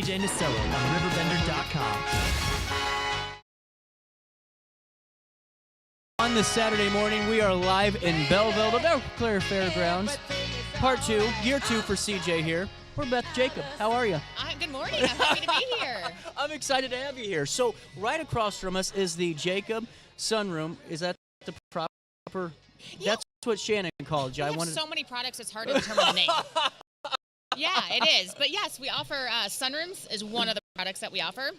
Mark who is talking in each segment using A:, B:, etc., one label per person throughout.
A: CJ Nasello on RiverBender.com. On this Saturday morning, we are live in Belleville, the Belclair Fairgrounds. Part 2, year 2 for CJ here. We're Beth Jacob. How are you?
B: Good morning. I'm happy to be here.
A: I'm excited to have you here. So right across from us is the Jacob Sunroom. Is that the proper?
B: Yeah.
A: That's what Shannon called you.
B: We have so many products, it's hard to determine the name. Yeah, it is. But yes, we offer sunrooms is one of the products that we offer.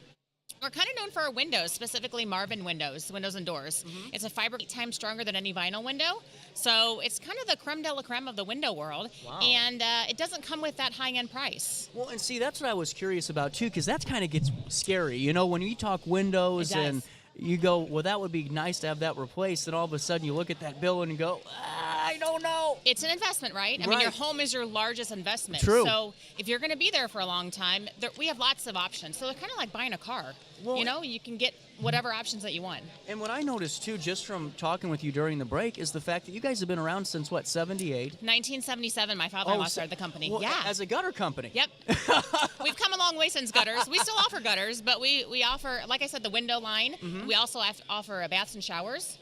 B: We're kind of known for our windows, specifically Marvin windows and doors. Mm-hmm. It's a fiber 8 times stronger than any vinyl window. So it's kind of the creme de la creme of the window world.
A: Wow.
B: And it doesn't come with that high-end price.
A: Well, and see, that's what I was curious about, too, because that kind of gets scary. You know, when you talk windows and you go, well, that would be nice to have that replaced, and all of a sudden you look at that bill and you go, I don't know.
B: It's an investment, right? I mean, your home is your largest investment.
A: True.
B: So if you're going to be there for a long time, we have lots of options. So they're kind of like buying a car. Well, you know, you can get whatever options that you want.
A: And what I noticed, too, just from talking with you during the break, is the fact that you guys have been around since, what, 78?
B: 1977, my father-in-law started the company.
A: Well, as a gutter company.
B: Yep. We've come a long way since gutters. We still offer gutters, but we offer, like I said, the window line. Mm-hmm. We also offer baths and showers.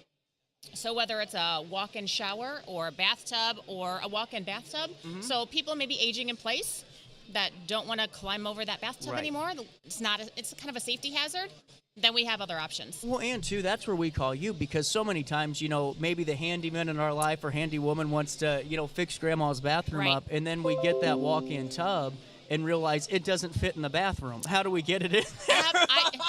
B: So whether it's a walk-in shower or a bathtub or a walk-in bathtub, so people may be aging in place that don't want to climb over that bathtub anymore. It's kind of a safety hazard. Then we have other options.
A: Well, and too, that's where we call you, because so many times, you know, maybe the handyman in our life or handy woman wants to, you know, fix grandma's bathroom up, and then we get that walk-in tub and realize it doesn't fit in the bathroom. How do we get it in there?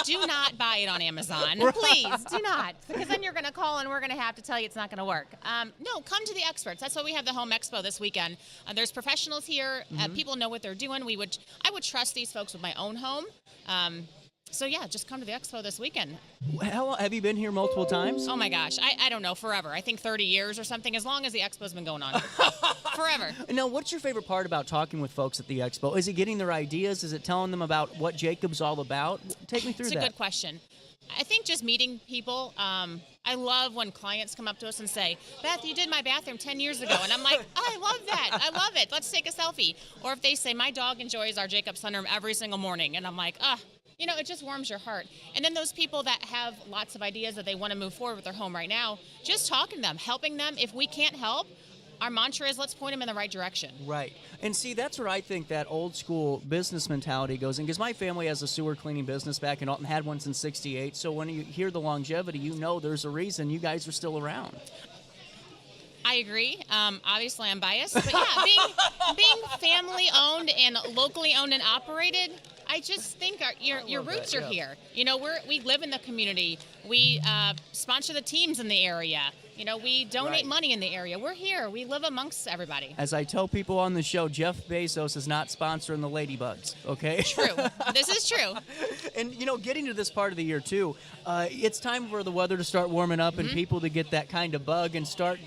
B: Do not buy it on Amazon. Please, do not. Because then you're going to call and we're going to have to tell you it's not going to work. No, come to the experts. That's why we have the Home Expo this weekend. There's professionals here. People know what they're doing. I would trust these folks with my own home. So, yeah, just come to the expo this weekend.
A: Have you been here multiple times?
B: Oh, my gosh. I don't know, forever. I think 30 years or something, as long as the expo's been going on. Forever.
A: Now, what's your favorite part about talking with folks at the expo? Is it getting their ideas? Is it telling them about what Jacob's all about? Take me through that.
B: It's a good question. I think just meeting people. I love when clients come up to us and say, Beth, you did my bathroom 10 years ago. And I'm like, I love that. I love it. Let's take a selfie. Or if they say, my dog enjoys our Jacob sunroom every single morning. And I'm like, you know, it just warms your heart. And then those people that have lots of ideas that they want to move forward with their home right now, just talking to them, helping them. If we can't help, our mantra is let's point them in the right direction.
A: Right. And see, that's where I think that old school business mentality goes in, because my family has a sewer cleaning business back in Alton, had one since '68. So when you hear the longevity, you know there's a reason you guys are still around.
B: I agree. Obviously, I'm biased. But yeah, being family owned and locally owned and operated, I just think your roots are here. You know, we live in the community. We sponsor the teams in the area. You know, we donate money in the area. We're here. We live amongst everybody.
A: As I tell people on the show, Jeff Bezos is not sponsoring the Ladybugs, okay?
B: True. This is true.
A: And, you know, getting to this part of the year, too, it's time for the weather to start warming up and people to get that kind of bug and start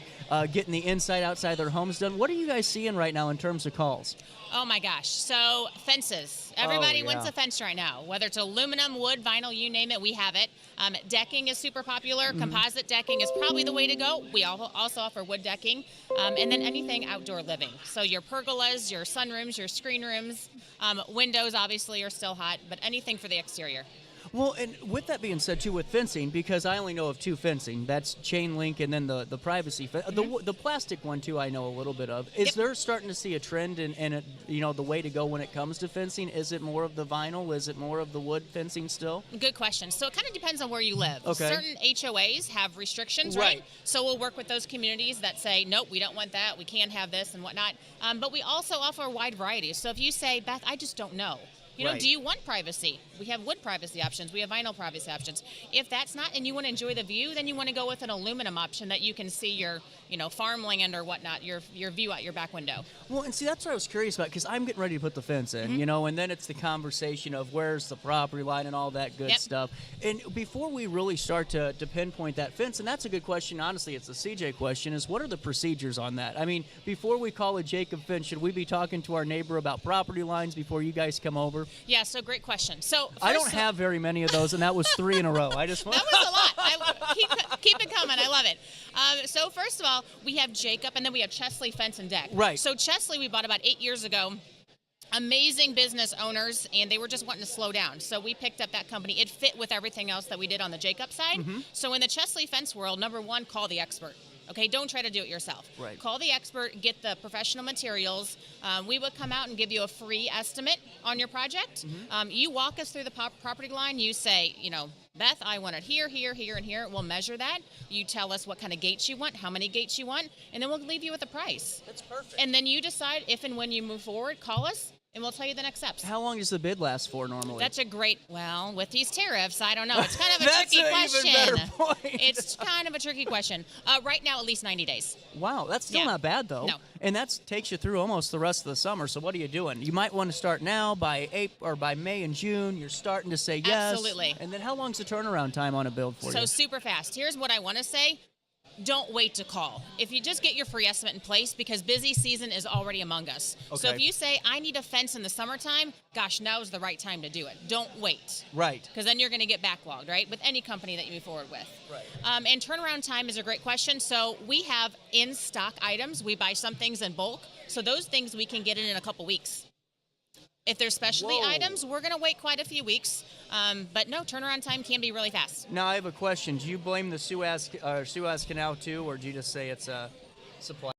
A: getting the inside, outside their homes done. What are you guys seeing right now in terms of calls?
B: Oh, my gosh. So, fences. Everybody wants a fence right now. Whether it's aluminum, wood, vinyl, you name it, we have it. Decking is super popular. Composite decking is probably the way to go. We also offer wood decking. And then anything outdoor living. So your pergolas, your sunrooms, your screen rooms, windows obviously are still hot, but anything for the exterior.
A: Well, and with that being said, too, with fencing, because I only know of 2 fencing. That's chain link and then the privacy. The plastic one, too, I know a little bit of. Is there starting to see a trend in you know, the way to go when it comes to fencing? Is it more of the vinyl? Is it more of the wood fencing still?
B: Good question. So it kind of depends on where you live.
A: Okay.
B: Certain HOAs have restrictions, right? So we'll work with those communities that say, nope, we don't want that. We can't have this and whatnot. But we also offer a wide variety. So if you say, Beth, I just don't know. You know, do you want privacy? We have wood privacy options. We have vinyl privacy options. If that's not, and you want to enjoy the view, then you want to go with an aluminum option that you can see your, you know, farmland or whatnot, your view out your back window.
A: Well, and see, that's what I was curious about, because I'm getting ready to put the fence in, you know, and then it's the conversation of where's the property line and all that good stuff. And before we really start to pinpoint that fence, and that's a good question, honestly, it's a CJ question, is what are the procedures on that? I mean, before we call a Jacob fence, should we be talking to our neighbor about property lines before you guys come over?
B: Yeah, so great question. So
A: I don't have very many of those, and that was 3 in a row. I just
B: that was a lot. Keep it coming. I love it. So first of all, we have Jacob, and then we have Chesley Fence and Deck.
A: Right.
B: So Chesley we bought about 8 years ago. amazing business owners, and they were just wanting to slow down. So we picked up that company. It fit with everything else that we did on the Jacob side. So in the Chesley fence world, number one, call the expert. Okay, don't try to do it yourself.
A: Right.
B: Call the expert, get the professional materials. We would come out and give you a free estimate on your project. You walk us through the property line. You say, Beth, I want it here, here, here, and here. We'll measure that. You tell us what kind of gates you want, how many gates you want, and then we'll leave you with a price.
A: That's perfect.
B: And then you decide if and when you move forward, call us, and we'll tell you the next steps.
A: How long does the bid last for normally?
B: That's a great, with these tariffs, I don't know. It's kind of a
A: That's
B: tricky
A: an
B: question.
A: even better point.
B: It's kind of a tricky question. Right now, at least 90 days.
A: Wow, that's still not bad, though.
B: No.
A: And that takes you through almost the rest of the summer. So what are you doing? You might want to start now. By April or by May and June, you're starting to say yes.
B: Absolutely.
A: And then how long's the turnaround time on a build for you?
B: So super fast. Here's what I want to say. Don't wait to call. If you just get your free estimate in place, because busy season is already among us.
A: Okay.
B: So if you say, I need a fence in the summertime, gosh, now is the right time to do it. Don't wait.
A: Right.
B: Because then you're going to get backlogged, right, with any company that you move forward with.
A: Right.
B: And turnaround time is a great question. So we have in-stock items. We buy some things in bulk. So those things we can get in a couple weeks. If there's specialty items, we're going to wait quite a few weeks. But no, turnaround time can be really fast.
A: Now, I have a question. Do you blame the Suez Canal, too, or do you just say it's a supply?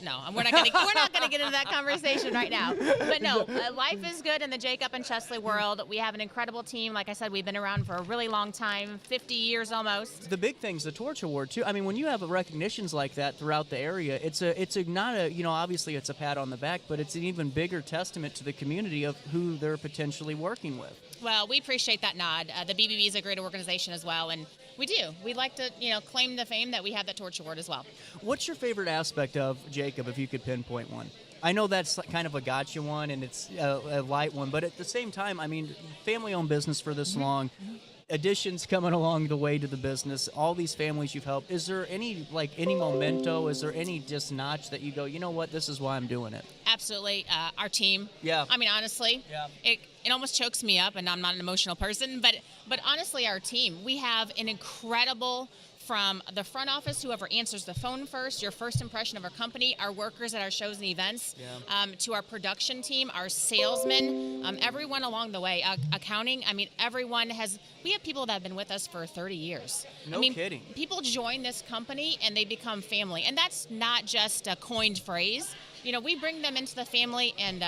B: No, we're not going to get into that conversation right now. But no, life is good in the Jacob and Chesley world. We have an incredible team. Like I said, we've been around for a really long time, 50 years almost.
A: The big thing's the Torch Award too. I mean, when you have recognitions like that throughout the area, it's not a obviously it's a pat on the back, but it's an even bigger testament to the community of who they're potentially working with.
B: Well, we appreciate that nod. The BBB is a great organization as well, and we do. We like to, claim the fame that we have that Torch Award as well.
A: What's your favorite aspect of Jacob, if you could pinpoint one? I know that's kind of a gotcha one, and it's a light one, but at the same time, I mean, family-owned business for this long, additions coming along the way to the business, all these families you've helped. Is there any memento? Is there any just notch that you go, you know what, this is why I'm doing it?
B: Absolutely. Our team.
A: Yeah.
B: I mean, honestly, it almost chokes me up, and I'm not an emotional person, but honestly, our team, we have an incredible, from the front office, whoever answers the phone first, your first impression of our company, our workers at our shows and events, to our production team, our salesmen, everyone along the way, accounting. I mean, we have people that have been with us for 30 years.
A: No kidding.
B: People join this company and they become family. And that's not just a coined phrase. We bring them into the family, and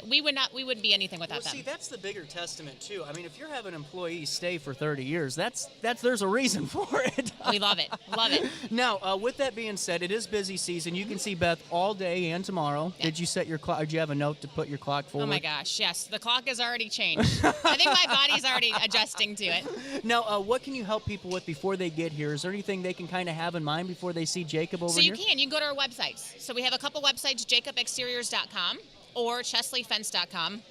B: we wouldn't be anything without them.
A: See, that's the bigger testament too. I mean, if you're having employees stay for 30 years, there's a reason for it.
B: We love it. Love it.
A: Now, with that being said, it is busy season. You can see Beth all day and tomorrow. Yeah. Did you set your clock? Did you have a note to put your clock forward?
B: Oh my gosh, yes. The clock has already changed. I think my body's already adjusting to it.
A: Now, what can you help people with before they get here? Is there anything they can kind of have in mind before they see Jacob over here?
B: So you can go to our websites. So we have a couple websites, jacobexteriors.com. or chesleyfence.com.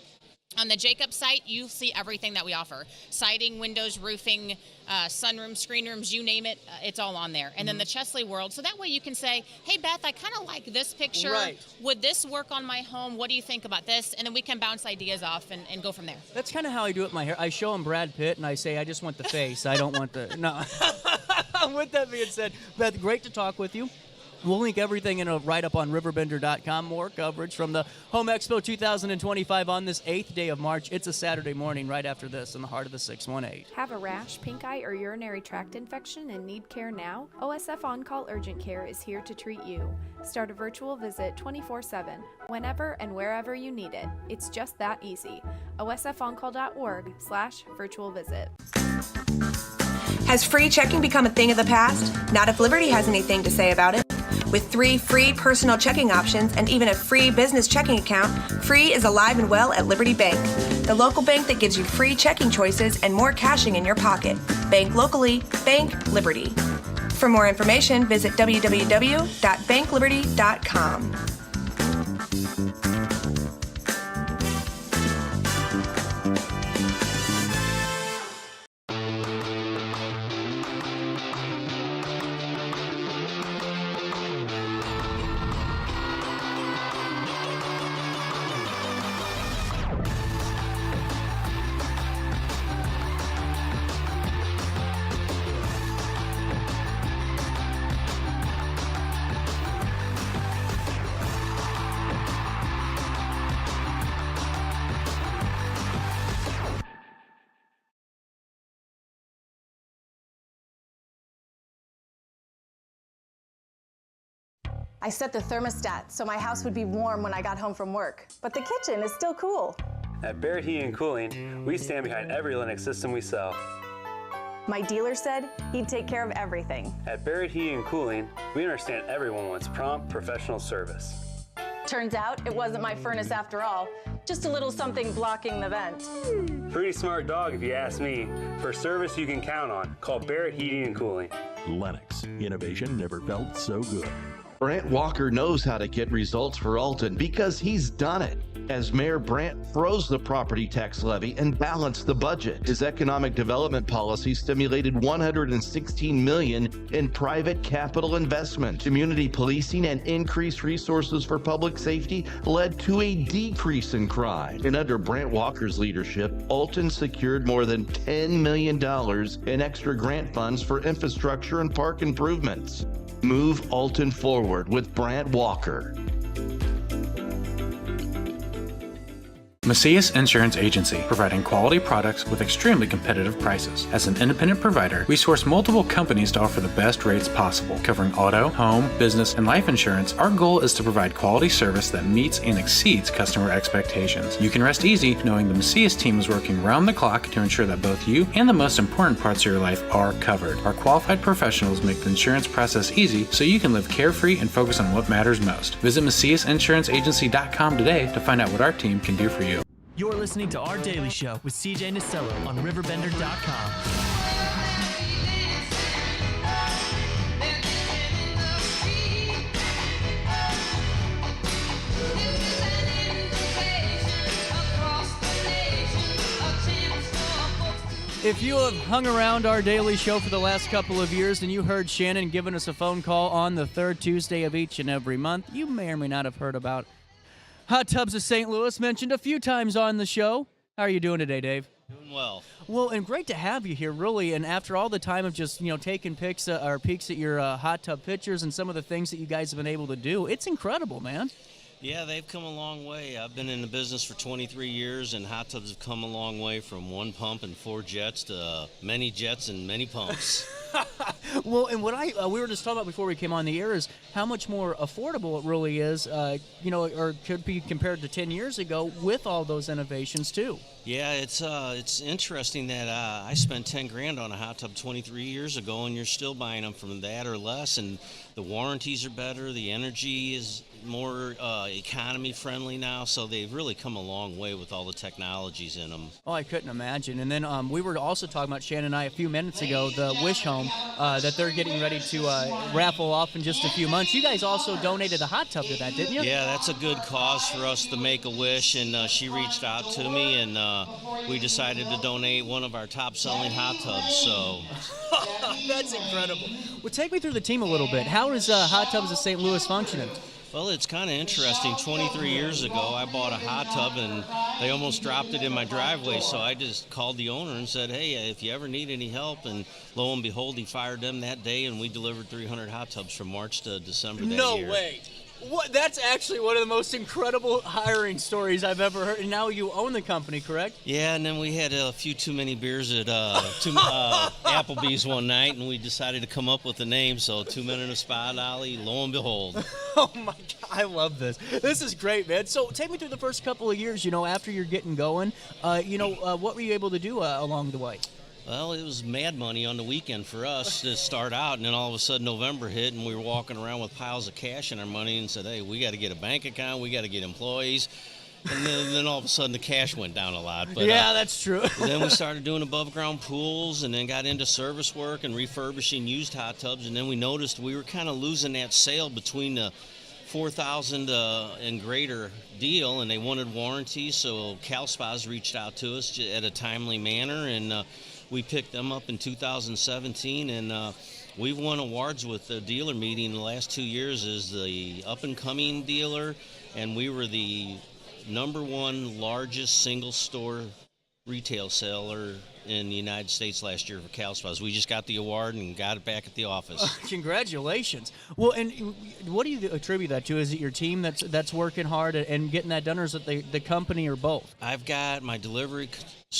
B: On the Jacob site, you'll see everything that we offer. Siding, windows, roofing, sunrooms, screen rooms, you name it, it's all on there. And then the Chesley world, so that way you can say, hey, Beth, I kind of like this picture.
A: Right.
B: Would this work on my home? What do you think about this? And then we can bounce ideas off and go from there.
A: That's kind of how I do it with my hair. I show them Brad Pitt, and I say, I just want the face. I don't want the... No. With that being said, Beth, great to talk with you. We'll link everything in a write-up on RiverBender.com. More coverage from the Home Expo 2025 on this 8th day of March. It's a Saturday morning right after this in the heart of the 618.
C: Have a rash, pink eye, or urinary tract infection and need care now? OSF On-Call Urgent Care is here to treat you. Start a virtual visit 24/7, whenever and wherever you need it. It's just that easy. osfoncall.org/virtual visit.
D: Has free checking become a thing of the past? Not if Liberty has anything to say about it. With 3 free personal checking options and even a free business checking account, Free is alive and well at Liberty Bank, the local bank that gives you free checking choices and more cashing in your pocket. Bank locally, bank Liberty. For more information, visit www.bankliberty.com.
E: I set the thermostat so my house would be warm when I got home from work, but the kitchen is still cool.
F: At Barrett Heating and Cooling, we stand behind every Lennox system we sell.
E: My dealer said he'd take care of everything.
F: At Barrett Heating and Cooling, we understand everyone wants prompt, professional service.
E: Turns out it wasn't my furnace after all, just a little something blocking the vent.
F: Pretty smart dog if you ask me. For service you can count on, call Barrett Heating and Cooling.
G: Lennox, innovation never felt so good.
H: Brant Walker knows how to get results for Alton because he's done it. As Mayor Brant froze the property tax levy and balanced the budget, his economic development policy stimulated $116 million in private capital investment. Community policing and increased resources for public safety led to a decrease in crime. And under Brant Walker's leadership, Alton secured more than $10 million in extra grant funds for infrastructure and park improvements. Move Alton forward with Brant Walker.
I: Macias Insurance Agency, providing quality products with extremely competitive prices. As an independent provider, we source multiple companies to offer the best rates possible. Covering auto, home, business, and life insurance, our goal is to provide quality service that meets and exceeds customer expectations. You can rest easy knowing the Macias team is working round the clock to ensure that both you and the most important parts of your life are covered. Our qualified professionals make the insurance process easy so you can live carefree and focus on what matters most. Visit MaciasInsuranceAgency.com today to find out what our team can do for you.
J: You're listening to Our Daily Show with CJ Nasello on RiverBender.com.
A: If you have hung around Our Daily Show for the last couple of years and you heard Shannon giving us a phone call on the third Tuesday of each and every month, you may or may not have heard about Hot Tubs of St. Louis, mentioned a few times on the show. How are you doing today, Dave?
K: Doing well.
A: Well, and great to have you here, really. And after all the time of just, taking peeks at your hot tub pictures and some of the things that you guys have been able to do, it's incredible, man.
K: Yeah, they've come a long way. I've been in the business for 23 years, and hot tubs have come a long way from one pump and 4 jets to many jets and many pumps.
A: Well, and what we were just talking about before we came on the air is how much more affordable it really is, or could be compared to 10 years ago with all those innovations too.
K: Yeah, it's interesting that I spent $10,000 on a hot tub 23 years ago, and you're still buying them from that or less, and the warranties are better, the energy is more economy friendly now, so they've really come a long way with all the technologies in them.
A: Oh, I couldn't imagine. And then we were also talking about, Shannon and I, a few minutes ago, the Wish Home that they're getting ready to raffle off in just a few months. You guys also donated a hot tub to that, didn't you?
K: Yeah, that's a good cause for us to make a wish, and she reached out to me, and we decided to donate one of our top-selling hot tubs. So
A: that's incredible. Well, take me through the team a little bit. How is Hot Tubs of St. Louis functioning?
K: Well, it's kind of interesting. 23 years ago, I bought a hot tub, and they almost dropped it in my driveway. So I just called the owner and said, hey, if you ever need any help, and lo and behold, he fired them that day, and we delivered 300 hot tubs from March to December that year.
A: No way. What? That's actually one of the most incredible hiring stories I've ever heard. And now you own the company, correct?
K: Yeah, and then we had a few too many beers at Applebee's one night, and we decided to come up with a name. So 2 Men and a Spy Dolly, lo and behold.
A: Oh, my God. I love this. This is great, man. So take me through the first couple of years, after you're getting going. What were you able to do along the way?
K: Well, it was mad money on the weekend for us to start out, and then all of a sudden November hit, and we were walking around with piles of cash in our money and said, hey, we got to get a bank account, we got to get employees. And then all of a sudden the cash went down a lot. But,
A: yeah, that's true.
K: Then we started doing above-ground pools, and then got into service work and refurbishing used hot tubs, and then we noticed we were kind of losing that sale between the 4,000 and greater deal, and they wanted warranties, so Cal Spas reached out to us at a timely manner, and we picked them up in 2017, and we've won awards with the dealer meeting the last 2 years as the up-and-coming dealer, and we were the #1 largest single-store retail seller in the United States last year for CalSpas. We just got the award and got it back at the office.
A: Congratulations. Well, and what do you attribute that to? Is it your team that's working hard and getting that done, or is it the company, or both?
K: I've got my delivery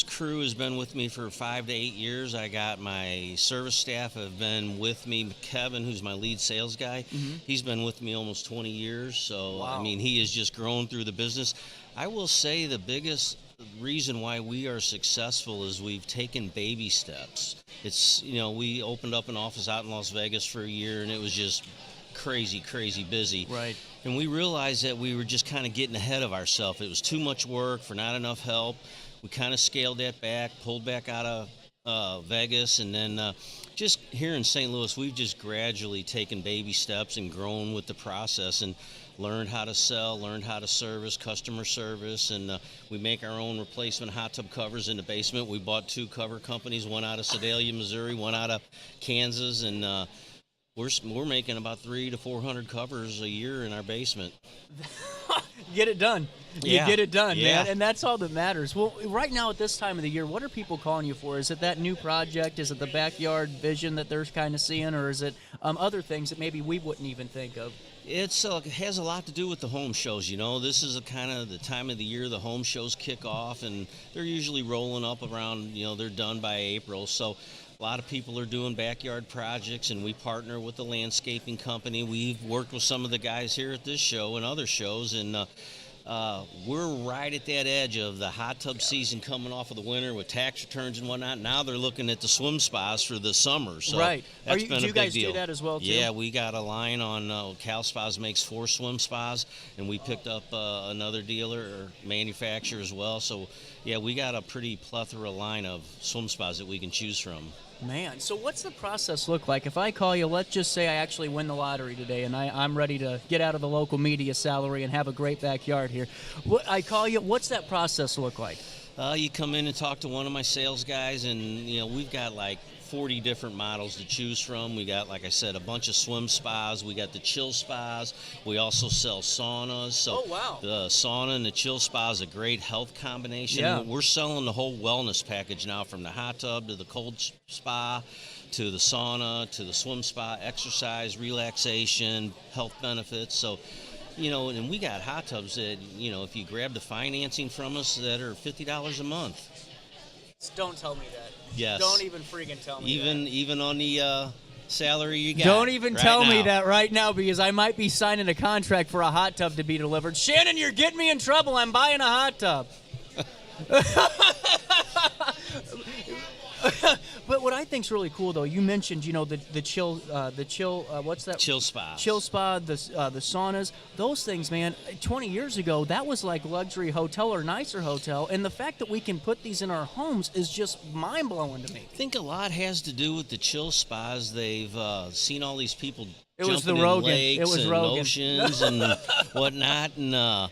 K: crew has been with me for 5 to 8 years. I got my service staff have been with me. Kevin, who's my lead sales guy, he's been with me almost 20 years. So,
A: wow.
K: I mean, he has just grown through the business. I will say the biggest reason why we are successful is we've taken baby steps. It's, we opened up an office out in Las Vegas for a year, and it was just crazy busy.
A: Right.
K: And we realized that we were just kind of getting ahead of ourselves. It was too much work for not enough help. We kind of scaled that back, pulled back out of Vegas, and then just here in St. Louis, we've just gradually taken baby steps and grown with the process and learned how to sell, learned how to service, customer service, and we make our own replacement hot tub covers in the basement. We bought 2 cover companies, one out of Sedalia, Missouri, one out of Kansas, and we're making about 300 to 400 covers a year in our basement.
A: Get it done.
K: Yeah.
A: You get it done,
K: Yeah.
A: man, and that's all that matters. Well, right now at this time of the year, what are people calling you for? Is it that new project? Is it the backyard vision that they're kind of seeing, or is it other things that maybe we wouldn't even think of?
K: It has a lot to do with the home shows. This is kind of the time of the year the home shows kick off, and they're usually rolling up around, they're done by April. So a lot of people are doing backyard projects, and we partner with the landscaping company. We've worked with some of the guys here at this show and other shows, and we're right at that edge of the hot tub season coming off of the winter with tax returns and whatnot. Now they're looking at the swim spas for the summer. So
A: right.
K: That's been a big deal.
A: Do you guys do that as well, too?
K: Yeah, we got a line on CalSpas makes 4 swim spas, and we picked up another dealer or manufacturer as well. So, yeah, we got a pretty plethora line of swim spas that we can choose from.
A: Man, so what's the process look like? If I call you, let's just say I actually win the lottery today, and I'm ready to get out of the local media salary and have a great backyard here. I call you, what's that process look like?
K: You come in and talk to one of my sales guys, and we've got like 40 different models to choose from. We got, like I said, a bunch of swim spas. We got the chill spas. We also sell saunas. So the sauna and the chill spa is a great health combination.
A: Yeah.
K: We're selling the whole wellness package now, from the hot tub to the cold spa to the sauna to the swim spa, exercise, relaxation, health benefits. So, and we got hot tubs that, if you grab the financing from us, that are $50 a month.
A: Don't tell me that.
K: Yes.
A: Don't even freaking tell me
K: that. Even on the salary you got.
A: Don't even
K: right
A: tell
K: now.
A: me that right now, because I might be signing a contract for a hot tub to be delivered. Shannon, you're getting me in trouble. I'm buying a hot tub. But what I think's really cool, though, you mentioned, the chill, what's that?
K: Chill spa.
A: Chill spa, the saunas, those things, man. 20 years ago, that was like luxury hotel or nicer hotel, and the fact that we can put these in our homes is just mind blowing to me.
K: I think a lot has to do with the chill spas. They've seen all these people
A: jumping
K: in
A: Rogan.
K: lakes and
A: Rogan.
K: oceans and whatnot, and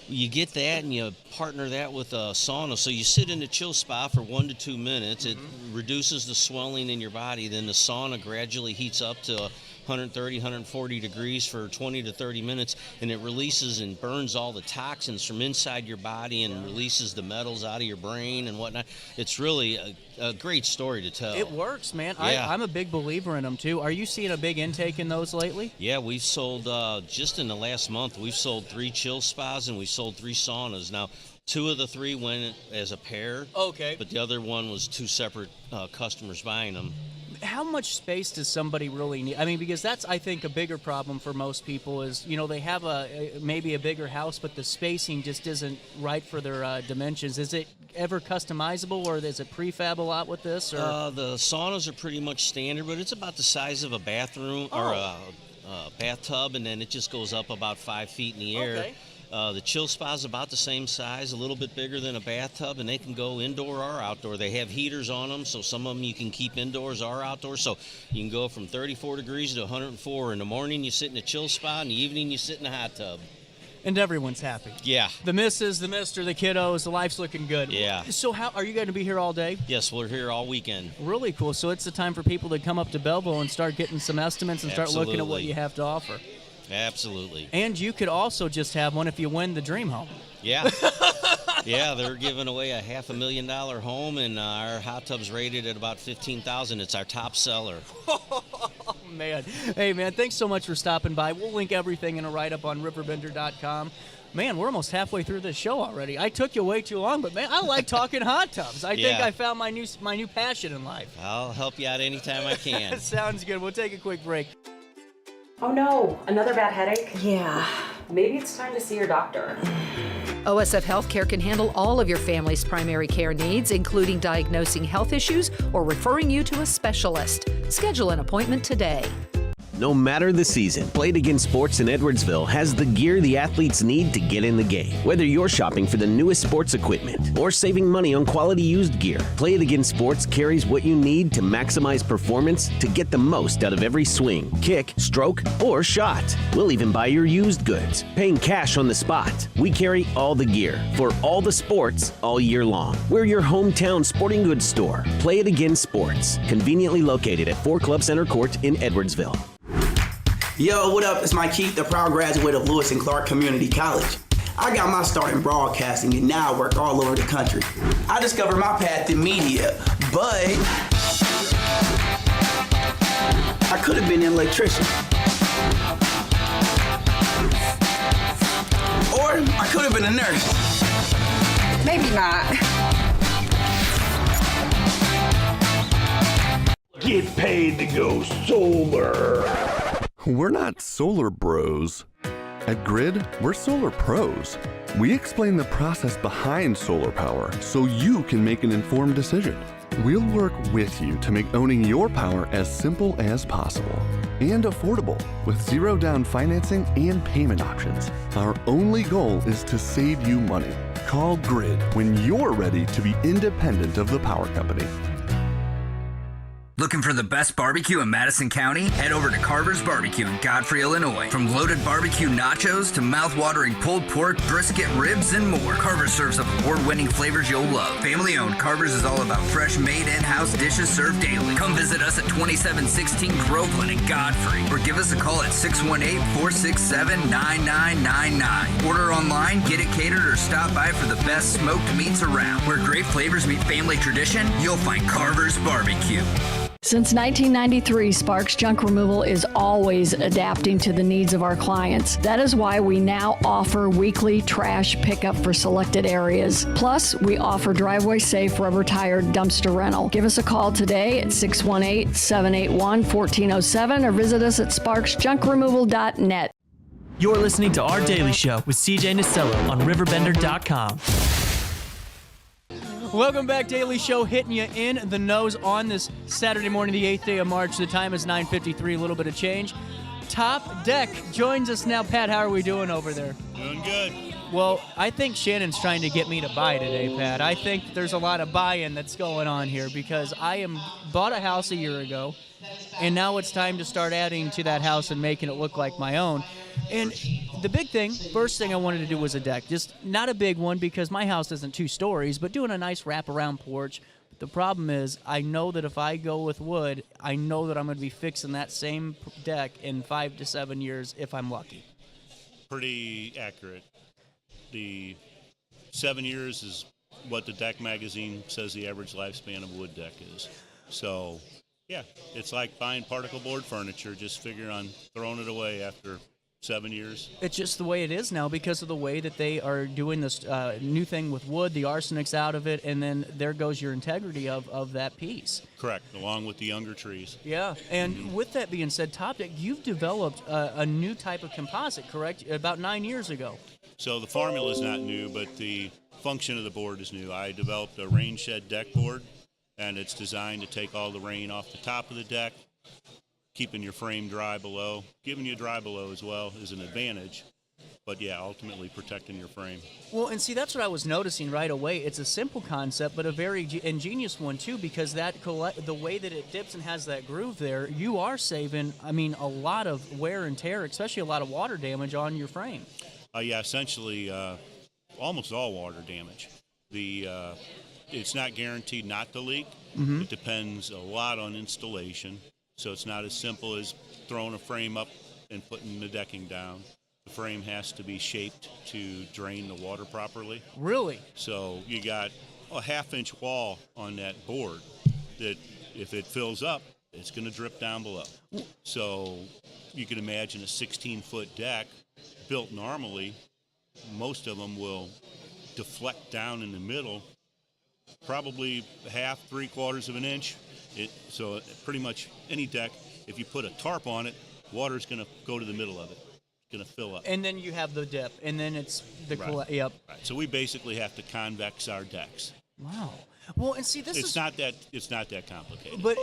K: you get that and you partner that with a sauna. So you sit in a chill spa for 1 to 2 minutes. It reduces the swelling in your body. Then the sauna gradually heats up to 130, 140 degrees for 20 to 30 minutes, and it releases and burns all the toxins from inside your body and releases the metals out of your brain and whatnot. It's really a great story to tell.
A: It works, man.
K: Yeah.
A: I'm a big believer in them, too. Are you seeing a big intake in those lately?
K: Yeah, we've sold, just in the last month, we've sold 3 chill spas and we sold 3 saunas. Now, 2 of the 3 went as a pair.
A: Okay.
K: But the other one was 2 separate customers buying them.
A: How much space does somebody really need? I mean, because that's, I think, a bigger problem for most people is, they have maybe a bigger house, but the spacing just isn't right for their dimensions. Is it ever customizable, or is it prefab a lot with this? Or?
K: The saunas are pretty much standard, but it's about the size of a bathroom or a bathtub, and then it just goes up about 5 feet in the air.
A: Okay.
K: The chill spa is about the same size, a little bit bigger than a bathtub, and they can go indoor or outdoor. They have heaters on them, so some of them you can keep indoors or outdoors. So you can go from 34 degrees to 104. In the morning, you sit in a chill spa. In the evening, you sit in a hot tub.
A: And everyone's happy.
K: Yeah.
A: The missus, the mister, the kiddos, the life's looking good.
K: Yeah.
A: So how are you going to be here all day?
K: Yes, we're here all weekend.
A: Really cool. So it's the time for people to come up to Belleville and start getting some estimates and start looking at what you have to offer.
K: Absolutely.
A: And you could also just have one if you win the dream home.
K: Yeah. Yeah, they're giving away a $500,000 home, and our hot tub's rated at about $15,000. It's our top seller.
A: Oh, man. Hey, man, thanks so much for stopping by. We'll link everything in a write-up on RiverBender.com. Man, we're almost halfway through this show already. I took you way too long, but, man, I like talking hot tubs. I think I found my new passion in life.
K: I'll help you out anytime I can.
A: Sounds good. We'll take a quick break.
L: Oh no, another bad headache?
D: Yeah.
L: Maybe it's time to see your doctor.
M: OSF Healthcare can handle all of your family's primary care needs, including diagnosing health issues or referring you to a specialist. Schedule an appointment today.
N: No matter the season, Play It Again Sports in Edwardsville has the gear the athletes need to get in the game. Whether you're shopping for the newest sports equipment or saving money on quality used gear, Play It Again Sports carries what you need to maximize performance to get the most out of every swing, kick, stroke, or shot. We'll even buy your used goods, paying cash on the spot. We carry all the gear for all the sports all year long. We're your hometown sporting goods store. Play It Again Sports, conveniently located at 4 Club Center Court in Edwardsville.
O: Yo, what up? It's Mike Keith, the proud graduate of Lewis and Clark Community College. I got my start in broadcasting and now I work all over the country. I discovered my path in media, but I could have been an electrician. Or I could have been a nurse.
D: Maybe not.
G: Get paid to go solar.
P: We're not solar bros. At Grid, we're solar pros. We explain the process behind solar power so you can make an informed decision. We'll work with you to make owning your power as simple as possible and affordable with zero down financing and payment options. Our only goal is to save you money. Call Grid when you're ready to be independent of the power company.
Q: Looking for the best barbecue in Madison County? Head over to Carver's Barbecue in Godfrey, Illinois. From loaded barbecue nachos to mouth-watering pulled pork, brisket, ribs, and more, Carver's serves up award-winning flavors you'll love. Family-owned, Carver's is all about fresh, made in-house dishes served daily. Come visit us at 2716 Groveland in Godfrey, or give us a call at 618-467-9999. Order online, get it catered, or stop by for the best smoked meats around. Where great flavors meet family tradition, you'll find Carver's Barbecue.
R: Since 1993, Sparks Junk Removal is always adapting to the needs of our clients. That is why we now offer weekly trash pickup for selected areas. Plus, we offer driveway-safe rubber-tired dumpster rental. Give us a call today at 618-781-1407 or visit us at sparksjunkremoval.net.
J: You're listening to Our Daily Show with CJ Nasello on RiverBender.com.
A: Welcome back, Daily Show, hitting you in the nose on this Saturday morning, the 8th day of March. The time is 9:53, a little bit of change. Top Deck joins us now. Pat, how are we doing over there?
S: Doing good.
A: Well, I think Shannon's trying to get me to buy today, Pat. I think there's a lot of buy-in that's going on here because bought a house a year ago, and now it's time to start adding to that house and making it look like my own. And the first thing I wanted to do was a deck. Just not a big one because my house isn't 2 stories, but doing a nice wraparound porch. The problem is I know that if I go with wood, I know that I'm going to be fixing that same deck in 5 to 7 years if I'm lucky.
S: Pretty accurate. The 7 years is what the Deck magazine says the average lifespan of a wood deck is. So, yeah, it's like buying particle board furniture. Just figure on throwing it away after 7 years.
A: It's just the way it is now because of the way that they are doing this new thing with wood. The arsenic's out of it, and then there goes your integrity of that piece.
S: Correct, along with the younger trees.
A: Yeah, and with that being said, Top Deck, you've developed a new type of composite, correct? About 9 years ago.
S: So the formula is not new, but the function of the board is new. I developed a rain shed deck board, and it's designed to take all the rain off the top of the deck, keeping your frame dry below. Giving you dry below as well is an advantage, but yeah, ultimately protecting your frame.
A: Well, and see, that's what I was noticing right away. It's a simple concept, but a very ingenious one too, because the way that it dips and has that groove there, you are saving, a lot of wear and tear, especially a lot of water damage on your frame.
S: Yeah, essentially almost all water damage. It's not guaranteed not to leak.
A: Mm-hmm.
S: It depends a lot on installation. So it's not as simple as throwing a frame up and putting the decking down. The frame has to be shaped to drain the water properly.
A: Really?
S: So you got a half-inch wall on that board that if it fills up, it's going to drip down below. So you can imagine a 16-foot deck built normally, most of them will deflect down in the middle, probably half, 3/4 of an inch. So pretty much any deck, if you put a tarp on it, water's going to go to the middle of it. It's going to fill up.
A: And then you have the dip, and then it's the yep.
S: Right. So we basically have to convex our decks.
A: Wow. Well, and see,
S: It's not that complicated.
A: But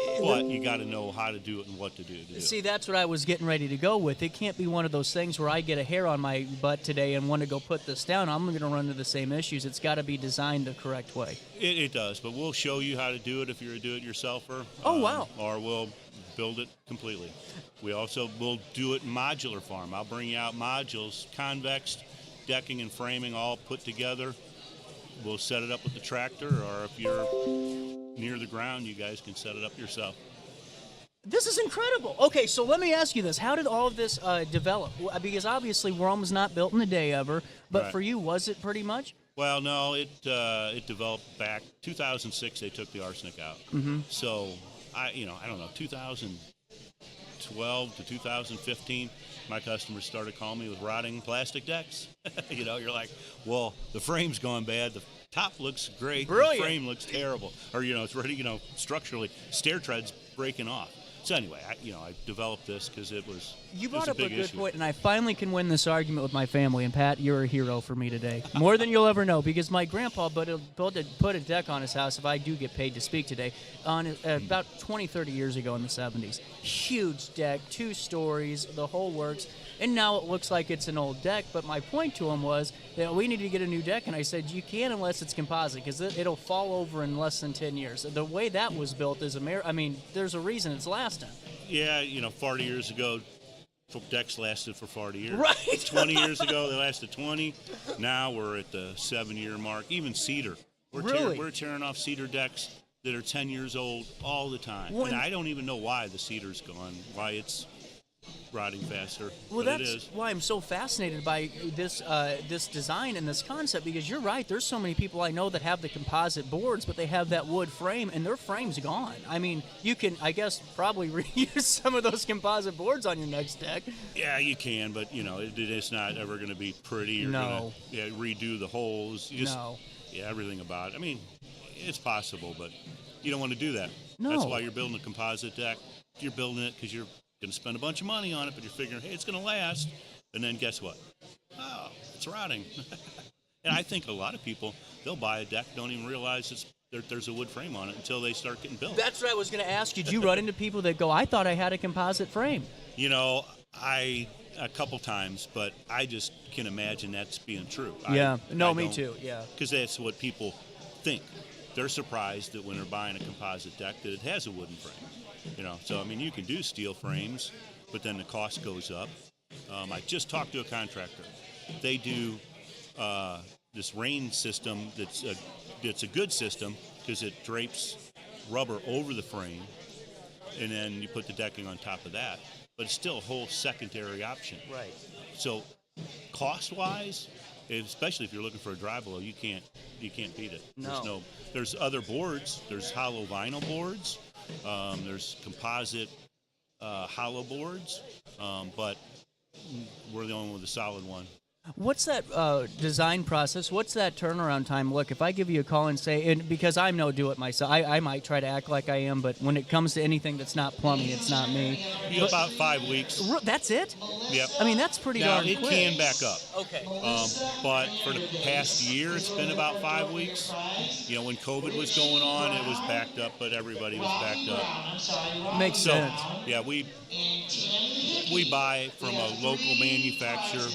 S: you got to know how to do it and what to do.
A: See, that's what I was getting ready to go with. It can't be one of those things where I get a hair on my butt today and want to go put this down. I'm going to run into the same issues. It's got to be designed the correct way.
S: It does, but we'll show you how to do it if you're a do-it-yourselfer.
A: Oh, wow.
S: Or we'll build it completely. We also will do it in modular form. I'll bring you out modules, convex, decking and framing all put together. We'll set it up with the tractor, or if you're near the ground, you guys can set it up yourself.
A: This is incredible. Okay, so let me ask you this. How did all of this develop? Because obviously Rome was not built in a day ever, but
S: Right.
A: for you, was it pretty much?
S: Well, no, it developed back 2006. They took the arsenic out.
A: Mhm.
S: So I don't know, 2012 to 2015, my customers started calling me with rotting plastic decks. You're like, well, the frame's gone bad. The top looks great.
A: Brilliant.
S: The frame looks terrible. Or, it's ready, structurally, stair treads breaking off. So anyway, I developed this because it was
A: You
S: it
A: brought
S: was
A: up
S: a
A: a
S: big
A: good
S: issue.
A: point, and I finally can win this argument with my family. And Pat, you're a hero for me today, more than you'll ever know. Because my grandpa put a deck on his house. If I do get paid to speak today, on about 20, 30 years ago in the 70s, huge deck, 2 stories, the whole works. And now it looks like it's an old deck. But my point to him was that we need to get a new deck. And I said, you can't unless it's composite, because it'll fall over in less than 10 years. The way that was built is there's a reason it's lasting.
S: Yeah, 40 years ago, decks lasted for 40 years.
A: Right.
S: 20 years ago, they lasted 20. Now we're at the 7-year mark. Even cedar. We're tearing off cedar decks that are 10 years old all the time. And I don't even know why the cedar's gone, why it's rotting faster.
A: Well,
S: but it
A: that's
S: is.
A: why I'm so fascinated by this design and this concept, because you're right. There's so many people I know that have the composite boards, but they have that wood frame, and their frame's gone. I mean, you can, I guess, probably reuse some of those composite boards on your next deck.
S: Yeah, you can, but, it's not ever going to be pretty. You're
A: No.
S: going to redo the holes.
A: No.
S: Yeah, everything about it. I mean, it's possible, but you don't want to do that.
A: No.
S: That's why you're building a composite deck. You're building it because you're going to spend a bunch of money on it, but you're figuring, hey, it's going to last. And then guess what? Oh, it's rotting. And I think a lot of people, they'll buy a deck, don't even realize there's a wood frame on it until they start getting built.
A: That's what I was going to ask you. Did you run into people that go, I thought I had a composite frame?
S: A couple times, but I just can imagine that's being true.
A: Yeah. Me too. Yeah.
S: Because that's what people think. They're surprised that when they're buying a composite deck that it has a wooden frame. So you can do steel frames, but then the cost goes up. I just talked to a contractor. They do this rain system that's a good system because it drapes rubber over the frame, and then you put the decking on top of that. But it's still a whole secondary option.
A: Right.
S: So cost-wise, especially if you're looking for a dry below, you can't beat it.
A: No.
S: There's other boards. There's hollow vinyl boards. There's composite hollow boards, but we're the only one with a solid one.
A: What's that design process? What's that turnaround time look? If I give you a call and say, and because I'm no do-it-myself, I might try to act like I am, but when it comes to anything that's not plumbing, it's not me.
S: About 5 weeks.
A: That's it?
S: Yep.
A: That's pretty darn quick.
S: It can back up.
A: Okay.
S: But for the past year, it's been about 5 weeks. When COVID was going on, it was backed up, but everybody was backed up.
A: Makes sense.
S: Yeah, we buy from a local manufacturer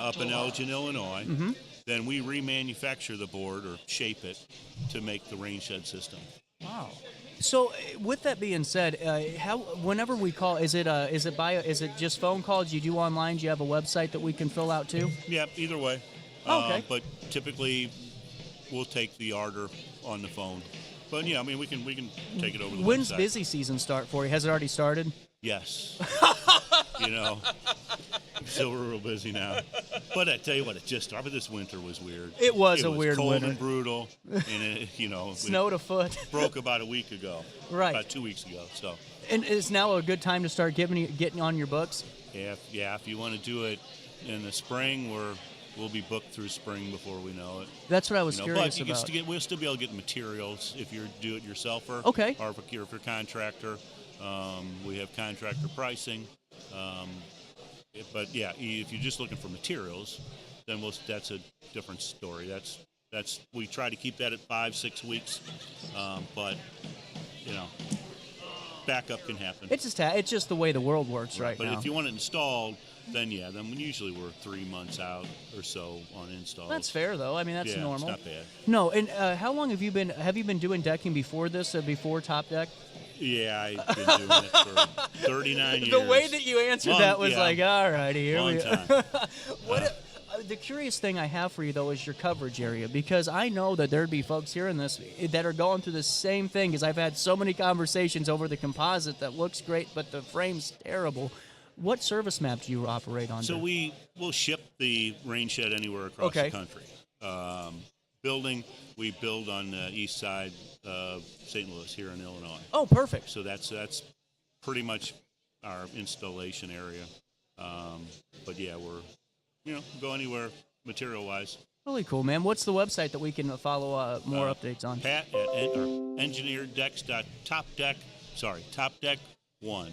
S: up in Elgin, Illinois.
A: Mm-hmm.
S: Then we remanufacture the board or shape it to make the rain shed system.
A: Wow. So, with that being said, whenever we call, is it just phone calls? Do you do online? Do you have a website that we can fill out too?
S: Yep, either way.
A: Okay.
S: But typically, we'll take the order on the phone. But yeah, we can take it over the
A: When's
S: website.
A: busy season start for you? Has it already started?
S: Yes. you know. So we're real busy now. But I tell you what, it just started. This winter was weird.
A: It was a weird
S: cold
A: winter.
S: And brutal, and it, you know,
A: snowed a foot.
S: Broke about a week ago.
A: Right.
S: About 2 weeks ago. So.
A: And is now a good time to start getting on your books?
S: Yeah. If you want to do it in the spring, we'll be booked through spring before we know it.
A: That's what I was curious
S: but
A: about.
S: We'll still be able to get materials if you're do-it-yourselfer.
A: Okay.
S: Or if you're a contractor. We have contractor pricing. But yeah, if you're just looking for materials, then that's a different story. That's we try to keep that at 5-6 weeks, but you know, backup can happen.
A: It's just the way the world works right now.
S: But if you want it installed, then usually we're 3 months out or so on installs.
A: That's fair though. I mean, that's normal.
S: It's not bad.
A: No, and how long have you been doing decking before this? Before Top Deck?
S: Yeah, I've been doing it for 39 years.
A: The way that you answered that was like, all righty, here we go. The curious thing I have for you, though, is your coverage area, because I know that there'd be folks hearing this that are going through the same thing, because I've had so many conversations over the composite that looks great, but the frame's terrible. What service map do you operate on?
S: So we'll ship the rain shed anywhere across the country. Building, we build on the east side of St. Louis here in Illinois.
A: Oh, perfect.
S: So that's pretty much our installation area. But yeah, we're go anywhere material-wise.
A: Really cool, man. What's the website that we can follow more updates on?
S: Pat at TopDeck1,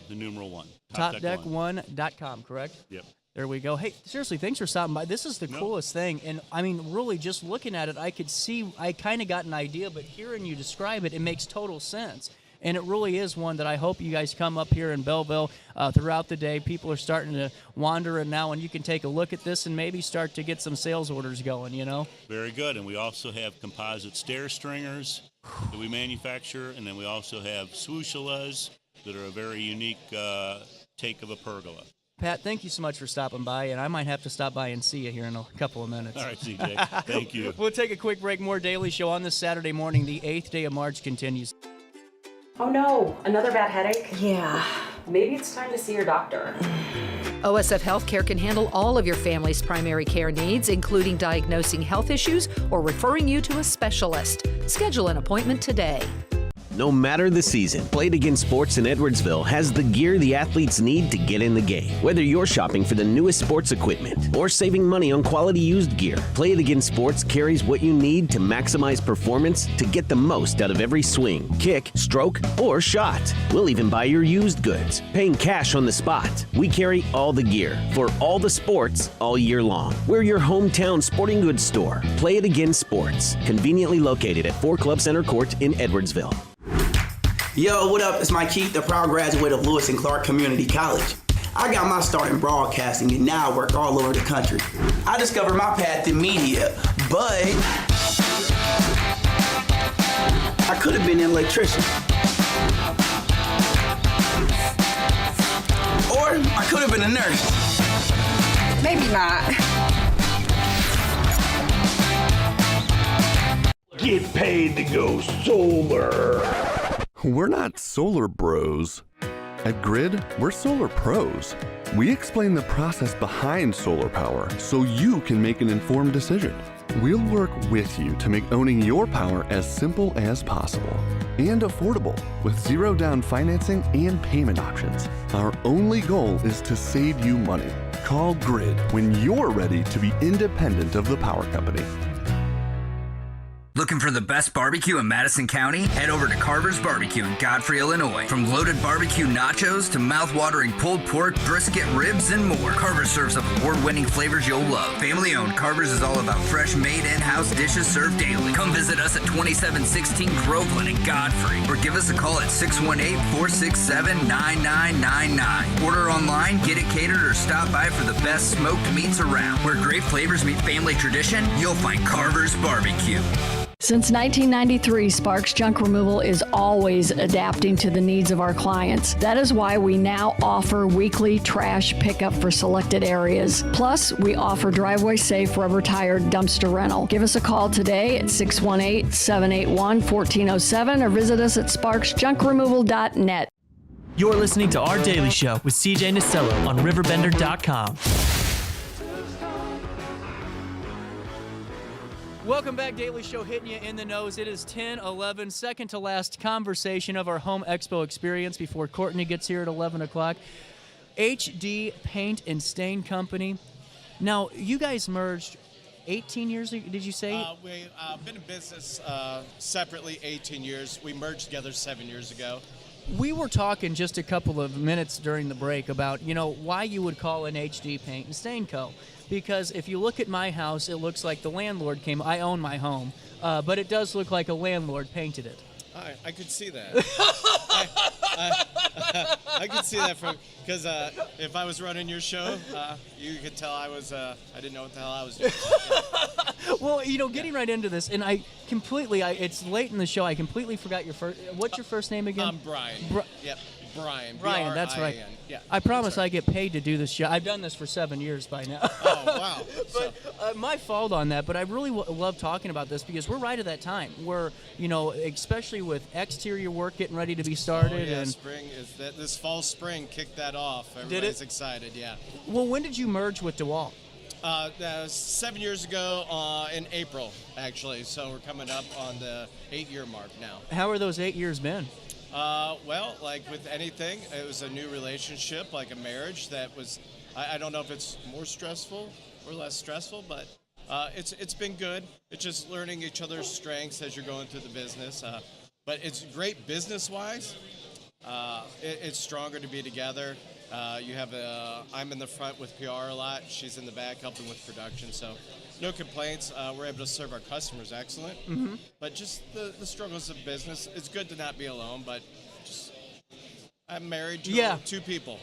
S: the numeral 1.
A: TopDeck1.com, correct?
S: Yep.
A: There we go. Hey, seriously, thanks for stopping by. This is the coolest thing. And, I mean, really, just looking at it, I kind of got an idea, but hearing you describe it, it makes total sense. And it really is one that I hope you guys come up here in Belleville throughout the day. People are starting to wander in now, and you can take a look at this and maybe start to get some sales orders going, you know?
S: Very good. And we also have composite stair stringers that we manufacture, and then we also have swooshalas that are a very unique take of a pergola.
A: Pat, thank you so much for stopping by, and I might have to stop by and see you here in a couple of minutes.
S: All right, CJ. Thank you.
A: We'll take a quick break. More Daily Show on this Saturday morning. The 8th day of March continues.
L: Oh no, another bad headache?
D: Yeah.
L: Maybe it's time to see your doctor.
M: OSF Healthcare can handle all of your family's primary care needs, including diagnosing health issues or referring you to a specialist. Schedule an appointment today.
N: No matter the season, Play It Again Sports in Edwardsville has the gear the athletes need to get in the game. Whether you're shopping for the newest sports equipment or saving money on quality used gear, Play It Again Sports carries what you need to maximize performance to get the most out of every swing, kick, stroke, or shot. We'll even buy your used goods, paying cash on the spot. We carry all the gear for all the sports all year long. We're your hometown sporting goods store. Play It Again Sports, conveniently located at 4 Club Center Court in Edwardsville.
O: Yo, what up? It's Mike Keith, the proud graduate of Lewis and Clark Community College. I got my start in broadcasting and now I work all over the country. I discovered my path in media, but I could have been an electrician. Or I could have been a nurse.
D: Maybe not.
G: Get paid to go solar.
P: We're not solar bros. At Grid, we're solar pros. We explain the process behind solar power so you can make an informed decision. We'll work with you to make owning your power as simple as possible and affordable with zero down financing and payment options. Our only goal is to save you money. Call Grid when you're ready to be independent of the power company.
Q: Looking for the best barbecue in Madison County? Head over to Carver's Barbecue in Godfrey, Illinois. From loaded barbecue nachos to mouth-watering pulled pork, brisket, ribs, and more, Carver's serves up award-winning flavors you'll love. Family-owned, Carver's is all about fresh, made in-house dishes served daily. Come visit us at 2716 Groveland in Godfrey, or give us a call at 618-467-9999. Order online, get it catered, or stop by for the best smoked meats around. Where great flavors meet family tradition, you'll find Carver's Barbecue.
R: Since 1993, Sparks Junk Removal is always adapting to the needs of our clients. That is why we now offer weekly trash pickup for selected areas. Plus, we offer driveway-safe rubber-tired dumpster rental. Give us a call today at 618-781-1407 or visit us at sparksjunkremoval.net.
J: You're listening to Our Daily Show with CJ Nasello on RiverBender.com.
A: Welcome back, Daily Show, hitting you in the nose. It is 10:11, second to last conversation of our Home Expo experience before Courtney gets here at 11 o'clock. HD Paint and Stain Company. Now, you guys merged 18 years ago, did you say?
T: We've been in business separately 18 years. We merged together 7 years ago.
A: We were talking just a couple of minutes during the break about, why you would call an HD Paint and Stain Co. Because if you look at my house, it looks like the landlord came. I own my home, but it does look like a landlord painted it.
T: I could see that. I could see that because if I was running your show, you could tell I didn't know what the hell I was doing.
A: Well, getting right into this, and it's late in the show. I completely forgot your first. What's your first name again?
T: I'm Brian. Yep. Brian.
A: Brian, that's right.
T: Yeah.
A: I promise I get paid to do this show. I've done this for 7 years by now.
T: Oh, wow.
A: But my fault on that, but I really love talking about this because we're right at that time where, especially with exterior work getting ready to be started.
T: Oh, yeah,
A: and
T: spring is that this fall spring kicked that off. Everybody's excited, yeah.
A: Well, when did you merge with DeWalt?
T: That was 7 years ago in April, actually. So we're coming up on the 8-year mark now.
A: How are those 8 years been?
T: Well, like with anything, it was a new relationship, like a marriage that was, I don't know if it's more stressful or less stressful, but it's been good. It's just learning each other's strengths as you're going through the business. But it's great business-wise. It's stronger to be together. I'm in the front with PR a lot. She's in the back helping with production, so no complaints. We're able to serve our customers excellent.
A: Mm-hmm.
T: But just the struggles of business. It's good to not be alone, but I'm married to two people.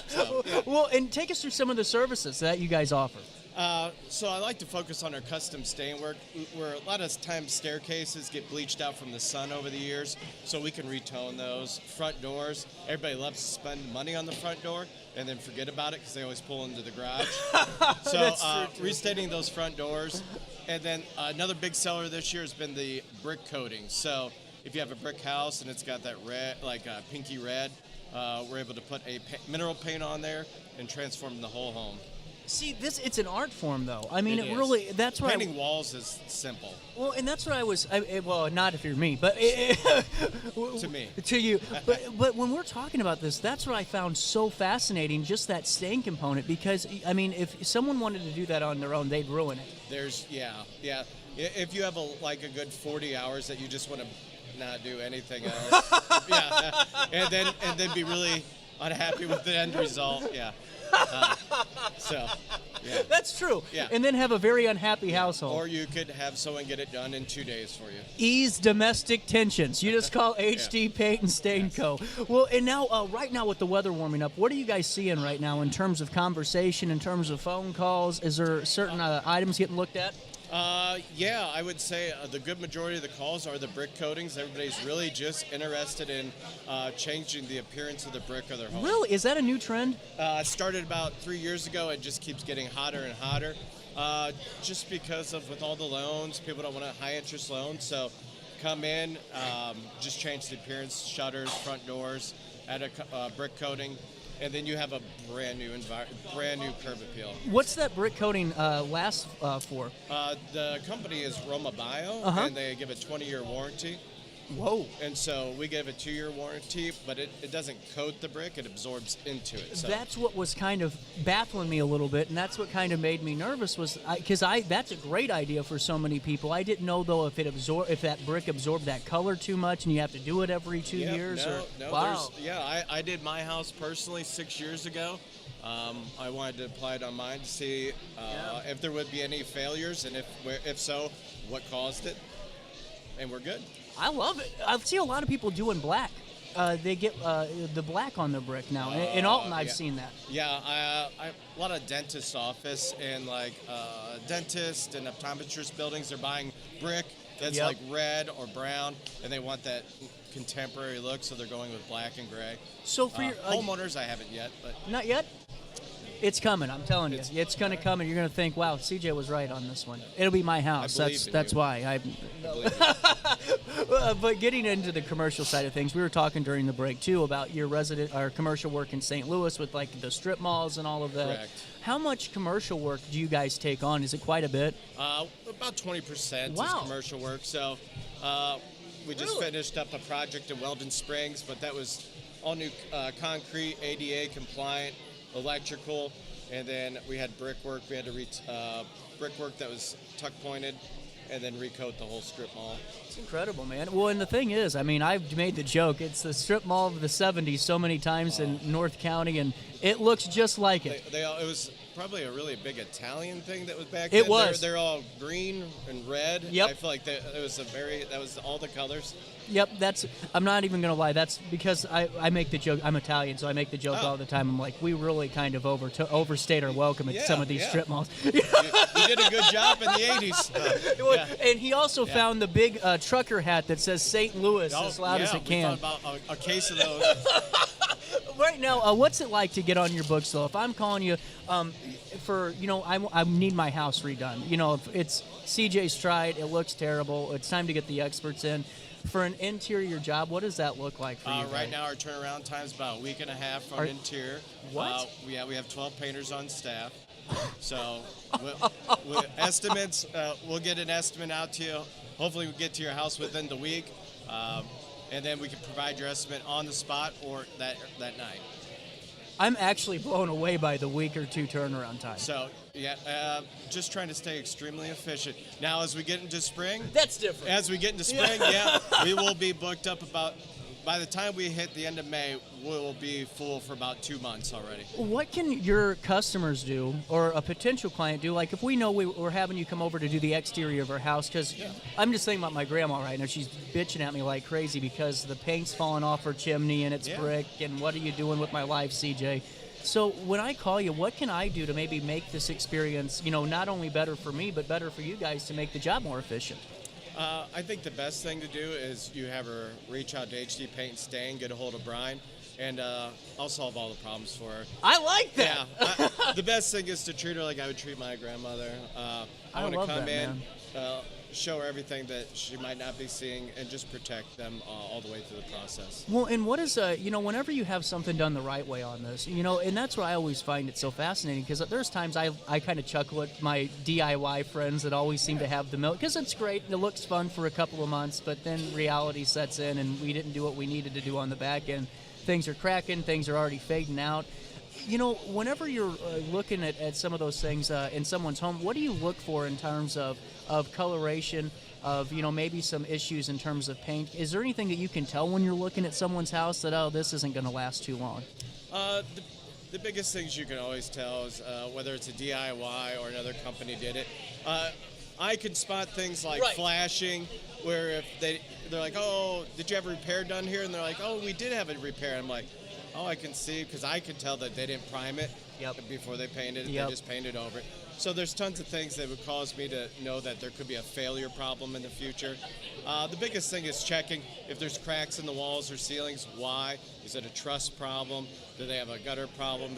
T: So, yeah.
A: Well, and take us through some of the services that you guys offer.
T: So I like to focus on our custom stain work, where a lot of times staircases get bleached out from the sun over the years, so we can retone those. Front doors, everybody loves to spend money on the front door and then forget about it because they always pull into the garage. So restaining those front doors. And then another big seller this year has been the brick coating. So if you have a brick house and it's got that red, like pinky red, we're able to put a mineral paint on there and transform the whole home.
A: See, it's an art form, though. I mean,
T: it
A: really, that's what
T: painting walls is simple.
A: Well, and that's what well, not if you're me, but
T: to me.
A: To you. But when we're talking about this, that's what I found so fascinating, just that stain component, because, I mean, if someone wanted to do that on their own, they'd ruin it.
T: Yeah. If you have a good 40 hours that you just want to not do anything else, and then be really unhappy with the end result,
A: That's true.
T: Yeah.
A: And then have a very unhappy household.
T: Or you could have someone get it done in 2 days for you.
A: Ease domestic tensions. You just call HD Paint and Stain Co. Well, and now, right now with the weather warming up, what are you guys seeing right now in terms of conversation, in terms of phone calls? Is there certain items getting looked at?
T: I would say the good majority of the calls are the brick coatings. Everybody's really just interested in changing the appearance of the brick of their home.
A: Really? Is that a new trend?
T: It started about 3 years ago. It just keeps getting hotter and hotter. Just because with all the loans, people don't want high-interest loans. So come in, just change the appearance, shutters, front doors, add a brick coating. And then you have a brand new curb appeal.
A: What's that brick coating last for?
T: The company is Roma Bio, and they give a 20-year warranty.
A: Whoa.
T: And so we give a 2-year warranty, but it doesn't coat the brick, it absorbs into it. So.
A: That's what was kind of baffling me a little bit, and that's what kind of made me nervous, was because that's a great idea for so many people. I didn't know, though, if that brick absorbed that color too much and you have to do it every 2 years. Wow.
T: I did my house personally 6 years ago. I wanted to apply it on mine to see if there would be any failures, and if so, what caused it. And we're good.
A: I love it. I see a lot of people doing black. They get the black on their brick now. In Alton, I've seen that.
T: Yeah, a lot of dentist office and dentist and optometrist buildings, they're buying brick that's like red or brown, and they want that contemporary look, so they're going with black and gray.
A: So for your
T: homeowners, I haven't yet, but
A: not yet. It's coming. I'm telling you, it's going to come, and you're going to think, "Wow, CJ was right on this one." It'll be my house. That's why. But getting into the commercial side of things, we were talking during the break too about your commercial work in St. Louis with like the strip malls and all of that.
T: Correct.
A: How much commercial work do you guys take on? Is it quite a bit?
T: About 20%
A: Wow.
T: is commercial work. So we just finished up a project in Weldon Springs, but that was all new concrete, ADA compliant, electrical, and then we had brickwork. We had to brickwork that was tuck pointed, and then recoat the whole strip mall.
A: It's incredible, man. Well, and the thing is, I mean, I've made the joke. It's the strip mall of the 70s so many times in North County, and it looks just like it.
T: It was probably a really big Italian thing that was back
A: It
T: then.
A: was.
T: They're all green and red.
A: Yep.
T: I feel like that was all the colors.
A: Yep, I'm not even going to lie. That's because I make the joke. I'm Italian, so I make the joke all the time. I'm like, we really kind of overstayed our welcome at some of these strip malls.
T: You did a good job in the 80s.
A: And he also found the big trucker hat that says St. Louis as loud as it can.
T: We found about a case of those.
A: Right now, what's it like to get on your books, though? If I'm calling you for, I need my house redone. If it's CJ's tried, it looks terrible. It's time to get the experts in. For an interior job, what does that look like for you?
T: Right now, our turnaround time is about a week and a half from interior.
A: What?
T: We have 12 painters on staff. So, estimates, we'll get an estimate out to you. Hopefully, we'll get to your house within the week. And then we can provide your estimate on the spot or that night.
A: I'm actually blown away by the week or two turnaround time.
T: So, just trying to stay extremely efficient. Now, as we get into spring...
A: That's different.
T: As we get into spring, we will be booked up by the time we hit the end of May, we'll be full for about 2 months already.
A: What can your customers do, or a potential client do? Like if we know we're having you come over to do the exterior of our house, because I'm just thinking about my grandma right now. She's bitching at me like crazy because the paint's falling off her chimney and it's brick, and what are you doing with my life, CJ? So when I call you, what can I do to maybe make this experience, not only better for me, but better for you guys to make the job more efficient?
T: I think the best thing to do is you have her reach out to HD Paint and Stain, get a hold of Brian, and I'll solve all the problems for her.
A: I like that.
T: Yeah, the best thing is to treat her like I would treat my grandmother. I want to come in, show her everything that she might not be seeing, and just protect them all the way through the process.
A: Well, and what is, whenever you have something done the right way on this, and that's why I always find it so fascinating, because there's times I kind of chuckle at my DIY friends that always seem to have the milk, because it's great and it looks fun for a couple of months, but then reality sets in and we didn't do what we needed to do on the back end. Things are cracking, things are already fading out. Whenever you're looking at some of those things in someone's home, what do you look for in terms of coloration, of maybe some issues in terms of paint? Is there anything that you can tell when you're looking at someone's house that, this isn't going to last too long?
T: The biggest things you can always tell is whether it's a DIY or another company did it. I can spot things like flashing, where if they're like, oh, did you have a repair done here? And they're like, oh, we did have a repair. I'm like, oh, I can see, because I can tell that they didn't prime it before they painted it. They just painted over it. So there's tons of things that would cause me to know that there could be a failure problem in the future. The biggest thing is checking if there's cracks in the walls or ceilings. Why? Is it a truss problem? Do they have a gutter problem?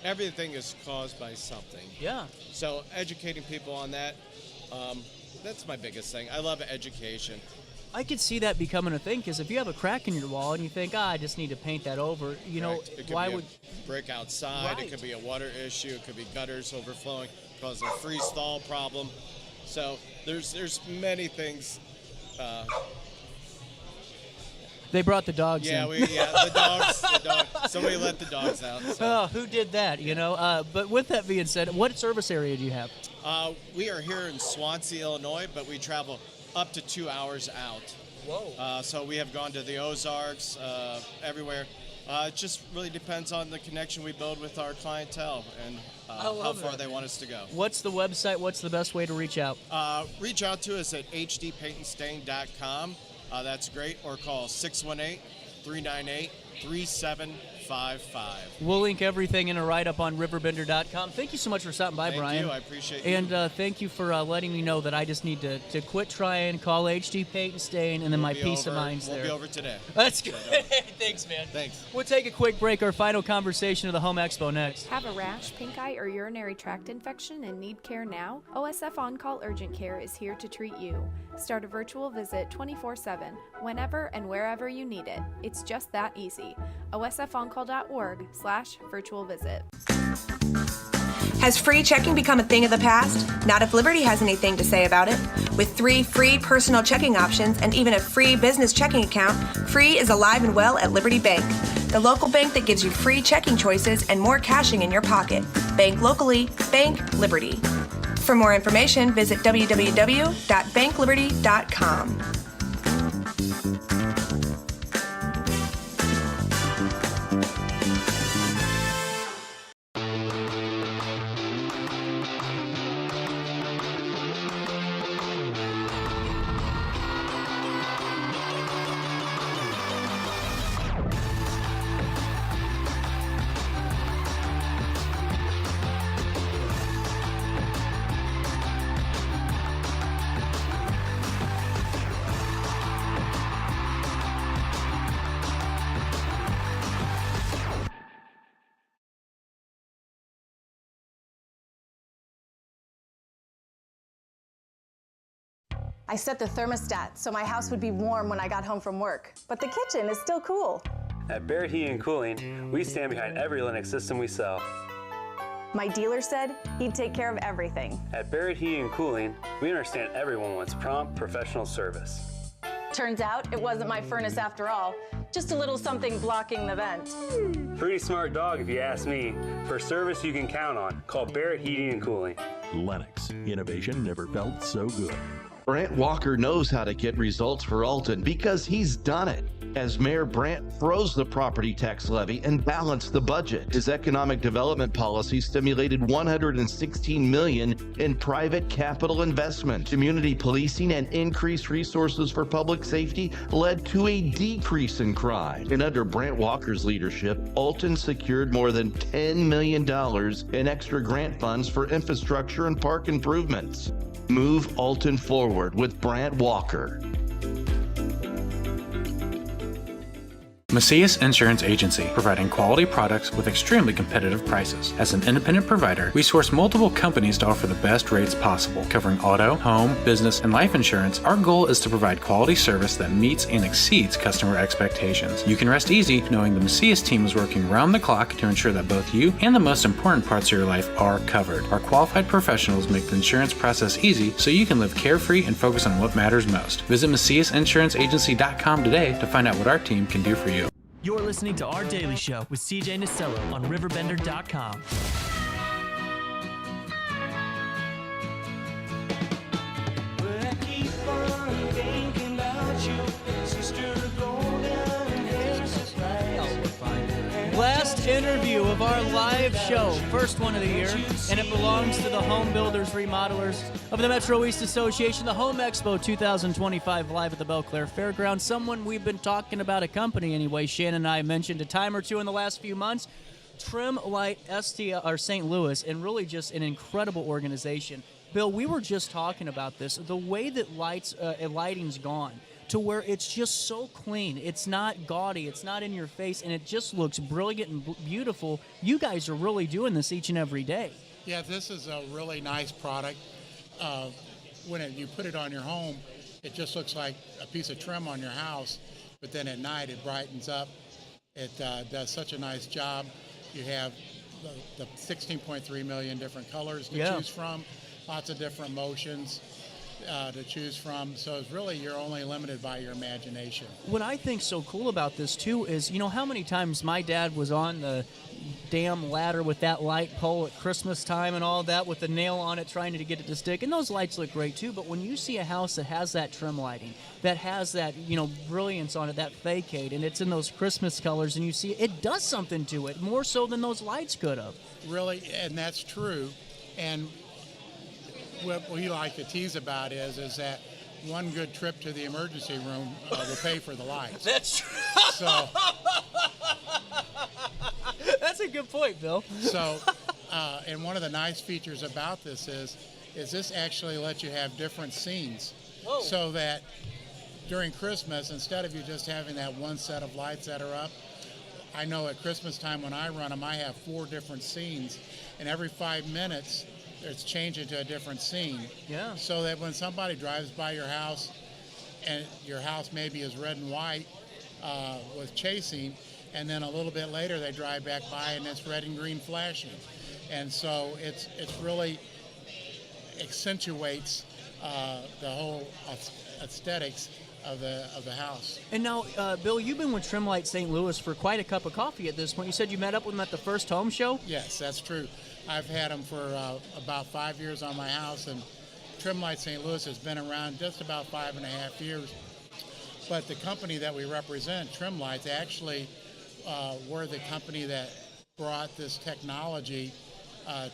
T: Everything is caused by something.
A: Yeah.
T: So educating people on that, that's my biggest thing. I love education.
A: I could see that becoming a thing, because if you have a crack in your wall and you think, I just need to paint that over, why would
T: brick outside? It could be a water issue. It could be gutters overflowing, cause a freeze thaw problem. So there's many things.
A: They brought the dogs in.
T: The dogs. Somebody let the dogs out. So.
A: Oh, who did that? But with that being said, what service area do you have?
T: We are here in Swansea, Illinois, but we travel up to 2 hours out.
A: Whoa.
T: So we have gone to the Ozarks, everywhere. It just really depends on the connection we build with our clientele and how far they want us to go.
A: What's the website? What's the best way to reach out?
T: Reach out to us at hdpaintandstain.com. That's great. Or call 618-398-3755. 855.
A: We'll link everything in a write-up on RiverBender.com. Thank you so much for stopping by, Brian.
T: Thank you. I appreciate you.
A: And thank you for letting me know that I just need to quit trying, call HD Paint and Stain, and then my peace of mind's there.
T: We'll be over today.
A: That's good. Thanks, man.
T: Thanks.
A: We'll take a quick break. Our final conversation of the Home Expo next.
C: Have a rash, pink eye, or urinary tract infection and need care now? OSF On-Call Urgent Care is here to treat you. Start a virtual visit 24/7, whenever and wherever you need it. It's just that easy. OSFOnCall.org/virtual visit.
D: Has free checking become a thing of the past? Not if Liberty has anything to say about it. With 3 free personal checking options and even a free business checking account, free is alive and well at Liberty Bank, the local bank that gives you free checking choices and more cashing in your pocket. Bank locally, bank Liberty. For more information, visit www.bankliberty.com.
E: I set the thermostat so my house would be warm when I got home from work, but the kitchen is still cool.
F: At Barrett Heating and Cooling, we stand behind every Linux system we sell.
E: My dealer said he'd take care of everything.
F: At Barrett Heating and Cooling, we understand everyone wants prompt, professional service.
E: Turns out it wasn't my furnace after all, just a little something blocking the vent.
F: Pretty smart dog if you ask me. For service you can count on, call Barrett Heating and Cooling.
G: Lennox. Innovation never felt so good.
H: Brant Walker knows how to get results for Alton because he's done it. As Mayor Brant froze the property tax levy and balanced the budget, his economic development policy stimulated $116 million in private capital investment. Community policing and increased resources for public safety led to a decrease in crime. And under Brant Walker's leadership, Alton secured more than $10 million in extra grant funds for infrastructure and park improvements. Move Alton forward with Brant Walker.
I: Macias Insurance Agency, providing quality products with extremely competitive prices. As an independent provider, we source multiple companies to offer the best rates possible, covering auto, home, business, and life insurance. Our goal is to provide quality service that meets and exceeds customer expectations. You can rest easy knowing the Macias team is working round the clock to ensure that both you and the most important parts of your life are covered. Our qualified professionals make the insurance process easy so you can live carefree and focus on what matters most. Visit MaciasInsuranceAgency.com today to find out what our team can do for you.
J: You're listening to Our Daily Show with CJ Nicello on RiverBender.com.
A: Last interview of our live show, first one of the year, and it belongs to the Home Builders Remodelers of the Metro East Association, the Home Expo 2025 live at the Belle Claire Fairgrounds. Someone we've been talking about, a company anyway. Shannon and I mentioned a time or two in the last few months. Trim Light St. Louis, and really just an incredible organization. Bill, we were just talking about this. The way that lighting's gone to where it's just so clean. It's not gaudy. It's not in your face, and it just looks brilliant and beautiful. You guys are really doing this each and every day.
U: Yeah, this is a really nice product. When you put it on your home, it just looks like a piece of trim on your house, but then at night it brightens up. It does such a nice job. You have the 16.3 million different colors to choose from, lots of different motions to choose from. So it's really, you're only limited by your imagination.
A: What I think so cool about this too is, you know, how many times my dad was on the damn ladder with that light pole at Christmas time and all that with the nail on it trying to get it to stick, and those lights look great too. But when you see a house that has that trim lighting, that has that, you know, brilliance on it, that facade, and it's in those Christmas colors, and you see it does something to it more so than those lights could have.
U: Really, and that's true. And what we like to tease about is that one good trip to the emergency room will pay for the lights.
A: That's true.
U: So
A: a good point, Bill.
U: So, and one of the nice features about this is this actually lets you have different scenes.
A: Whoa.
U: So that during Christmas, instead of you just having that one set of lights that are up, I know at Christmas time when I run them, I have 4 different scenes, and every 5 minutes, it's changing to a different scene.
A: Yeah.
U: So that when somebody drives by your house, and your house maybe is red and white with chasing, and then a little bit later they drive back by and it's red and green flashing. And so it's really accentuates the whole aesthetics of the house.
A: And now, Bill, you've been with Trimlight St. Louis for quite a cup of coffee at this point. You said you met up with them at the first home show?
U: Yes, that's true. I've had them for about 5 years on my house, and Trimlight St. Louis has been around just about 5.5 years. But the company that we represent, Trimlights, actually were the company that brought this technology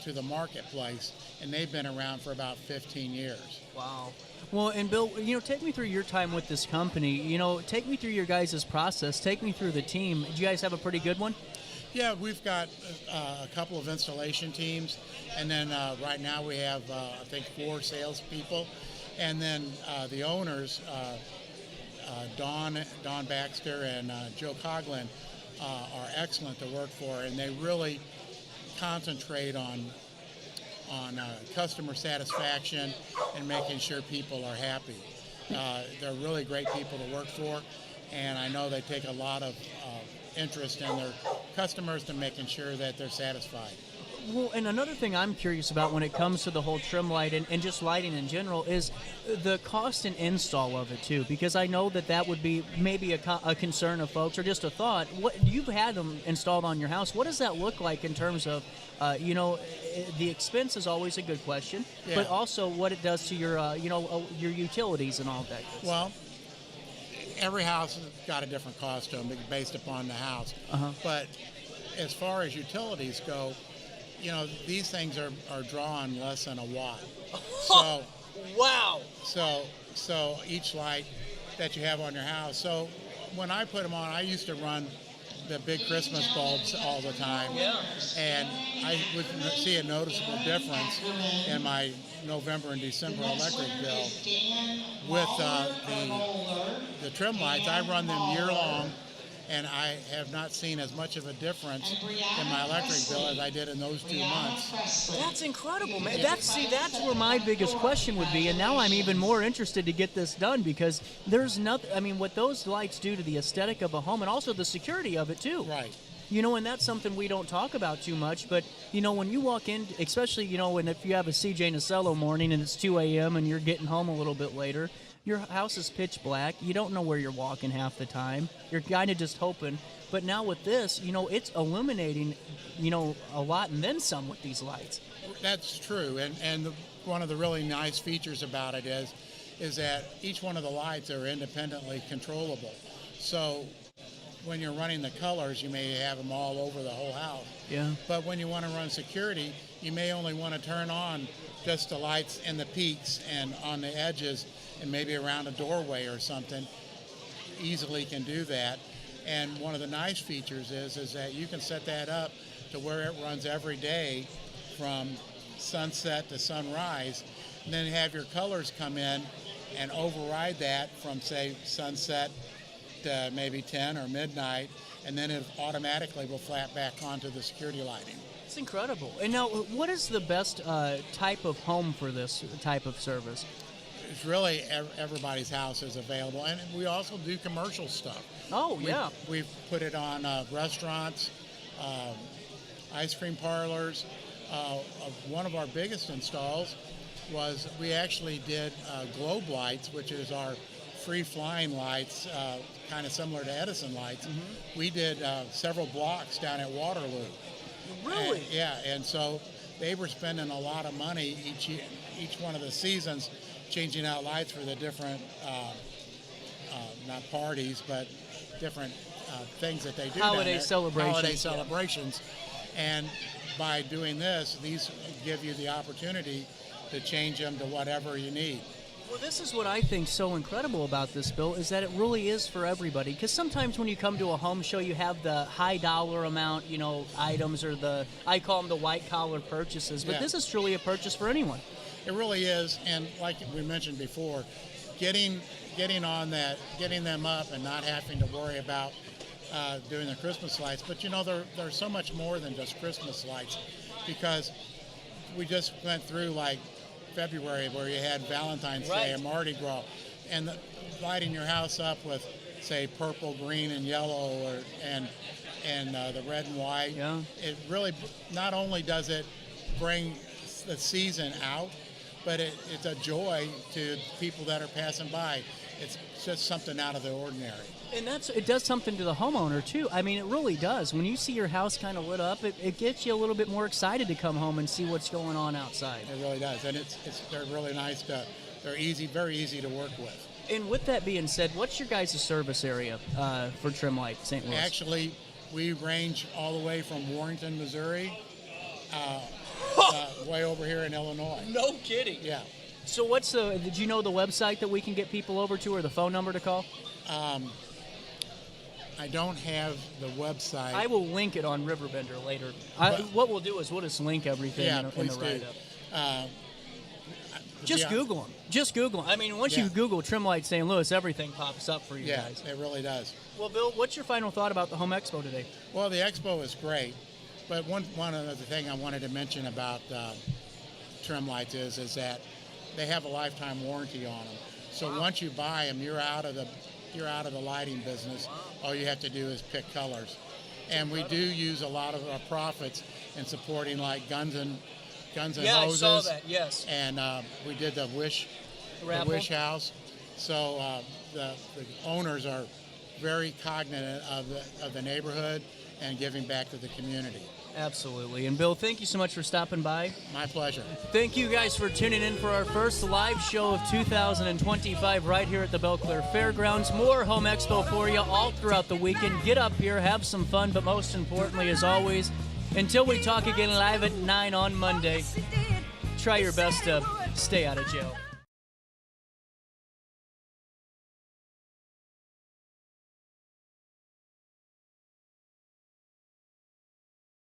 U: to the marketplace, and they've been around for about 15 years.
A: Wow. Well, and Bill, take me through your time with this company. Take me through your guys' process. Take me through the team. Do you guys have a pretty good one?
U: Yeah, we've got a couple of installation teams, and then right now we have, I think, 4 salespeople. And then the owners, Don Baxter and Joe Coughlin, are excellent to work for, and they really concentrate on customer satisfaction and making sure people are happy. They're really great people to work for, and I know they take a lot of interest in their customers to making sure that they're satisfied.
A: Well, and another thing I'm curious about when it comes to the whole trim light and just lighting in general is the cost and install of it too, because I know that would be maybe a concern of folks or just a thought. What you've had them installed on your house? What does that look like in terms of, the expense is always a good question,
U: yeah.
A: but also what it does to your, your utilities and all that.
U: Well, every house has got a different cost to them based upon the house.
A: Uh-huh.
U: But as far as utilities go, these things are drawing less than a watt. So,
A: wow.
U: So each light that you have on your house. So when I put them on, I used to run the big Christmas bulbs all the time.
A: Yeah.
U: And I would see a noticeable difference in my November and December electric bill. With the trim lights, I run them year long, and I have not seen as much of a difference in my electric bill as I did in those 2 months.
A: That's incredible, man. That's where my biggest question would be, and now I'm even more interested to get this done because there's nothing. I mean, what those lights do to the aesthetic of a home and also the security of it too.
U: Right.
A: And that's something we don't talk about too much, but, when you walk in, especially, and if you have a CJ Nacello morning and it's 2 a.m. and you're getting home a little bit later, your house is pitch black. You don't know where you're walking half the time. You're kind of just hoping. But now with this, it's illuminating, a lot and then some with these lights.
U: That's true. And one of the really nice features about it is that each one of the lights are independently controllable. So when you're running the colors, you may have them all over the whole house.
A: Yeah.
U: But when you want to run security, you may only want to turn on just the lights in the peaks and on the edges and maybe around a doorway or something. Easily can do that. And one of the nice features is that you can set that up to where it runs every day from sunset to sunrise, and then have your colors come in and override that from, say, sunset to maybe 10 or midnight, and then it automatically will flat back onto the security lighting.
A: It's incredible. And now, what is the best type of home for this type of service?
U: It's really everybody's house is available, and we also do commercial stuff.
A: Oh, yeah.
U: We've put it on restaurants, ice cream parlors. One of our biggest installs was we actually did globe lights, which is our free-flying lights, kind of similar to Edison lights. Mm-hmm. We did several blocks down at Waterloo.
A: Really?
U: And so they were spending a lot of money each one of the seasons changing out lights for the different, not parties, but different things that they do
A: Holiday celebrations.
U: Holiday celebrations. And by doing this, these give you the opportunity to change them to whatever you need.
A: Well, this is what I think so incredible about this, Bill, is that it really is for everybody. Because sometimes when you come to a home show, you have the high dollar amount, items, or I call them the white collar purchases. But this is truly a purchase for anyone.
U: It really is, and like we mentioned before, getting on that, getting them up, and not having to worry about doing the Christmas lights. But there's so much more than just Christmas lights, because we just went through like February where you had Valentine's Day and Mardi Gras, and lighting your house up with, say, purple, green, and yellow, and the red and white. Yeah. It really not only does it bring the season out, but it's a joy to people that are passing by. It's just something out of the ordinary.
A: And it does something to the homeowner, too. I mean, it really does. When you see your house kind of lit up, it gets you a little bit more excited to come home and see what's going on outside.
U: It really does. And they're really nice. They're very easy to work with.
A: And with that being said, what's your guys' service area for Trim Light St. Louis?
U: Actually, we range all the way from Warrenton, Missouri, way over here in Illinois.
A: No kidding.
U: Yeah.
A: So did you know the website that we can get people over to, or the phone number to call?
U: I don't have the website.
A: I will link it on RiverBender later. What we'll do is we'll just link everything in the write-up. Just Google them. Just Google them. I mean, once you Google Trim Light St. Louis, everything pops up for you guys.
U: Yeah, it really does.
A: Well, Bill, what's your final thought about the Home Expo today?
U: Well, the Expo is great, but one other thing I wanted to mention about Trim Lights is that they have a lifetime warranty on them. So once you buy them, you're out of the lighting business. All you have to do is pick colors. And we do use a lot of our profits in supporting like guns and hoses.
A: Yeah, I saw that, yes.
U: And we did the Wish House. So the owners are very cognizant of the neighborhood and giving back to the community.
A: Absolutely. And Bill, thank you so much for stopping by.
U: My pleasure.
A: Thank you guys for tuning in for our first live show of 2025 right here at the Belle Claire Fairgrounds. More Home Expo for you all throughout the weekend. Get up here, have some fun, but most importantly, as always, until we talk again live at 9 on Monday, try your best to stay out of jail.